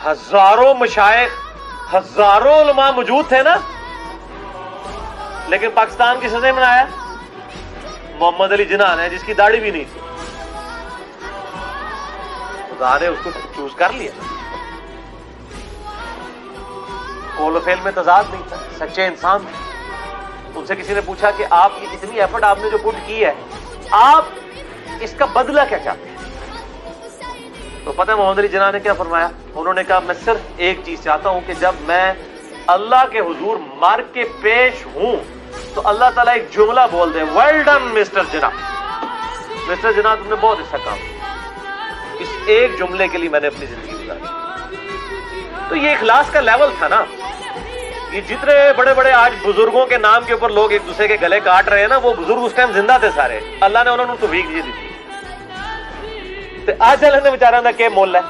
हजारों मशाइख, हजारों उलमा मौजूद थे ना, लेकिन पाकिस्तान की सदर बनाया मोहम्मद अली जिन्ना ने, जिसकी दाढ़ी भी नहीं थी। खुदा ने उसको चूज कर लिया। कौल फेल में तजाद नहीं था, सच्चे इंसान थे। उनसे किसी ने पूछा कि आप ये इतनी एफर्ट आपने जो पुट की है, आप इसका बदला क्या चाहते हैं? तो पता है मोहम्मद अली जिन्ना ने क्या फरमाया? उन्होंने कहा मैं सिर्फ एक चीज चाहता हूं कि जब मैं अल्लाह के हुजूर मर के पेश हूं तो अल्लाह ताला एक जुमला बोल दे, वेल डन मिस्टर जिन्ना, मिस्टर जिन्ना तुमने बहुत अच्छा काम किया। इस एक जुमले के लिए मैंने अपनी जिंदगी गुजारी। तो ये इखलास का लेवल था ना। ये जितने बड़े बड़े आज बुजुर्गों के नाम के ऊपर लोग एक दूसरे के गले काट रहे हैं ना, वो बुजुर्ग उस टाइम जिंदा थे सारे, अल्लाह ने उन्होंने तौफीक दी थी। ते अज वाले बेचारा का क्या मुल है?